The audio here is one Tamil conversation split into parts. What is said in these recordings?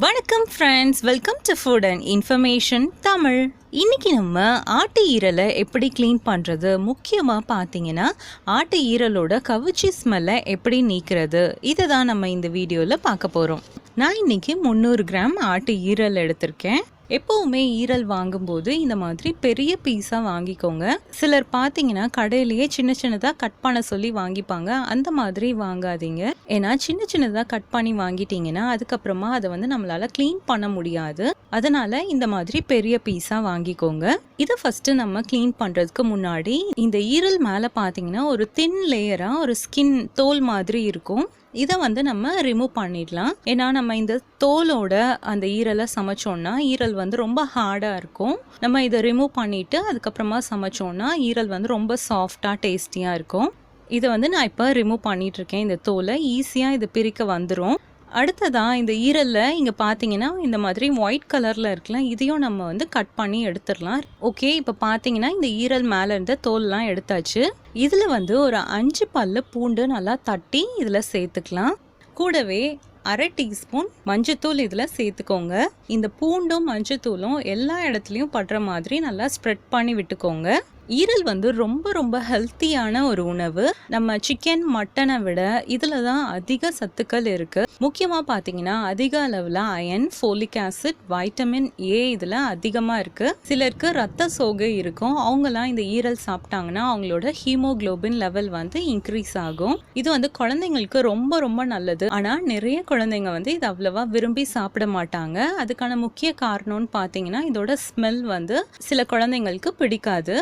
வணக்கம் friends, welcome to food and information Tamil. இன்றைக்கி நம்ம ஆட்டு ஈரலை எப்படி க்ளீன் பண்ணுறது, முக்கியமாக பார்த்தீங்கன்னா ஆட்டு ஈரலோட கவிச்சி ஸ்மெல்லை எப்படி நீக்கிறது, இதை தான் நம்ம இந்த வீடியோவில் பார்க்க போகிறோம். நான் இன்றைக்கி 300 கிராம் ஆட்டு ஈரல் எடுத்திருக்கேன். எப்போவுமே ஈரல் வாங்கும்போது இந்த மாதிரி பெரிய பீஸாக வாங்கிக்கோங்க. சிலர் பார்த்தீங்கன்னா கடையிலேயே சின்ன சின்னதாக கட் பண்ண சொல்லி வாங்கிப்பாங்க. அந்த மாதிரி வாங்காதீங்க. ஏன்னா சின்ன சின்னதாக கட் பண்ணி வாங்கிட்டீங்கன்னா அதுக்கப்புறமா அதை நம்மளால் க்ளீன் பண்ண முடியாது. அதனால் இந்த மாதிரி பெரிய பீஸாக வாங்கிக்கோங்க. இதை ஃபஸ்ட்டு நம்ம க்ளீன் பண்ணுறதுக்கு முன்னாடி இந்த ஈரல் மேலே பார்த்தீங்கன்னா ஒரு தின் லேயராக ஒரு ஸ்கின் தோல் மாதிரி இருக்கும். இதை நம்ம ரிமூவ் பண்ணிடலாம். ஏன்னா நம்ம இந்த தோலோட அந்த ஈரலை சமைச்சோன்னா ஈரல் ரொம்ப ஹார்டாக இருக்கும். நம்ம இதை ரிமூவ் பண்ணிவிட்டு அதுக்கப்புறமா சமைச்சோன்னா ஈரல் ரொம்ப சாஃப்டாக டேஸ்டியாக இருக்கும். இதை நான் இப்போ ரிமூவ் பண்ணிகிட்ருக்கேன். இந்த தோலை ஈஸியாக இது பிரிக்க வந்துடும். அடுத்ததாக இந்த ஈரலில் இங்கே பார்த்தீங்கன்னா இந்த மாதிரி ஒயிட் கலரில் இருக்கலாம். இதையும் நம்ம கட் பண்ணி எடுத்துடலாம். ஓகே, இப்போ பார்த்தீங்கன்னா இந்த ஈரல் மேலே இருந்த தோல்லாம் எடுத்தாச்சு. இதில் ஒரு 5 பல்லு பூண்டு நல்லா தட்டி இதில் சேர்த்துக்கலாம். கூடவே 1/2 டீஸ்பூன் மஞ்சத்தூள் இதில் சேர்த்துக்கோங்க. இந்த பூண்டும் மஞ்சத்தூளும் எல்லா இடத்துலையும் படுற மாதிரி நல்லா ஸ்ப்ரெட் பண்ணி விட்டுக்கோங்க. ஈரல் ரொம்ப ரொம்ப ஹெல்த்தியான ஒரு உணவு. நம்ம சிக்கன் மட்டனை விட இதில் தான் அதிக சத்துக்கள் இருக்குது. முக்கியமாக பார்த்தீங்கன்னா அதிக அளவில் iron, folic acid, vitamin A இதில் அதிகமாக இருக்குது. சிலருக்கு ரத்த சோகை இருக்கும். அவங்களாம் இந்த ஈரல் சாப்பிட்டாங்கன்னா அவங்களோட ஹீமோக்ளோபின் லெவல் இன்க்ரீஸ் ஆகும். இது குழந்தைங்களுக்கு ரொம்ப ரொம்ப நல்லது. ஆனால் நிறைய குழந்தைங்க இது அவ்வளவா விரும்பி சாப்பிட மாட்டாங்க. அதுக்கான முக்கிய காரணம்னு பார்த்தீங்கன்னா இதோட ஸ்மெல் சில குழந்தைங்களுக்கு பிடிக்காது.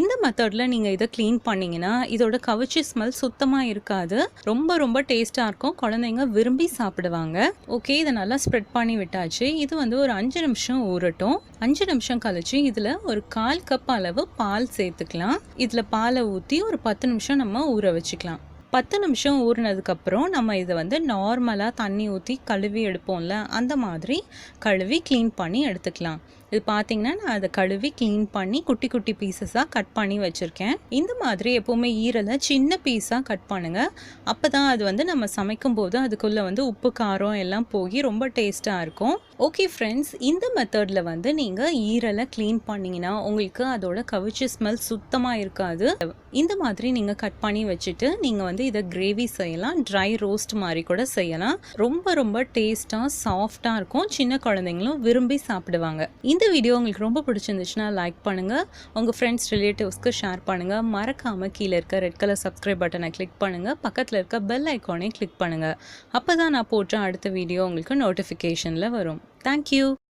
இந்த மெத்தடில் நீங்கள் இதை க்ளீன் பண்ணிங்கன்னா இதோட கவிச்சி ஸ்மெல் சுத்தமாக இருக்காது. ரொம்ப ரொம்ப டேஸ்ட்டாக இருக்கும். குழந்தைங்க விரும்பி சாப்பிடுவாங்க. ஓகே, இதை நல்லா ஸ்ப்ரெட் பண்ணி விட்டாச்சு. இது ஒரு 5 நிமிஷம் ஊறட்டும். 5 நிமிஷம் கழிச்சு இதில் ஒரு 1/4 கப் அளவு பால் சேர்த்துக்கலாம். இதில் பாலை ஊற்றி ஒரு 10 நிமிஷம் நம்ம ஊற வச்சுக்கலாம். 10 நிமிஷம் ஊறினதுக்கப்புறம் நம்ம இதை நார்மலாக தண்ணி ஊற்றி கழுவி எடுப்போம்ல, அந்த மாதிரி கழுவி க்ளீன் பண்ணி எடுத்துக்கலாம். இது பார்த்தீங்கன்னா நான் அதை கழுவி க்ளீன் பண்ணி குட்டி குட்டி பீசஸாக கட் பண்ணி வச்சுருக்கேன். இந்த மாதிரி எப்போவுமே ஈரலை சின்ன பீஸாக கட் பண்ணுங்கள். அப்போ தான் அது நம்ம சமைக்கும் போது அதுக்குள்ளே உப்பு காரம் எல்லாம் போய் ரொம்ப டேஸ்ட்டாக இருக்கும். ஓகே ஃப்ரெண்ட்ஸ், இந்த மெத்தடில் நீங்கள் ஈரலை க்ளீன் பண்ணிங்கன்னா உங்களுக்கு அதோட கவிச்சி ஸ்மெல் சுத்தமாக இருக்காது. இந்த மாதிரி நீங்கள் கட் பண்ணி வச்சுட்டு நீங்கள் இதை கிரேவி செய்யலாம். ட்ரை ரோஸ்ட் மாதிரி கூட செய்யலாம். ரொம்ப ரொம்ப டேஸ்ட்டாக சாஃப்டாக இருக்கும். சின்ன குழந்தைங்களும் விரும்பி சாப்பிடுவாங்க. இந்த வீடியோ உங்களுக்கு ரொம்ப பிடிச்சிருந்துச்சுன்னா லைக் பண்ணுங்கள். உங்கள் ஃப்ரெண்ட்ஸ் ரிலேட்டிவ்ஸ்க்கு ஷேர் பண்ணுங்கள். மறக்காமல் கீழே இருக்க ரெட் கலர் சப்ஸ்கிரைப் பட்டனை கிளிக் பண்ணுங்கள். பக்கத்தில் இருக்க பெல் ஐக்கானே கிளிக் பண்ணுங்கள். அப்போ தான் நான் போட்ட அடுத்த வீடியோ உங்களுக்கு நோட்டிஃபிகேஷனில் வரும். தேங்க்யூ.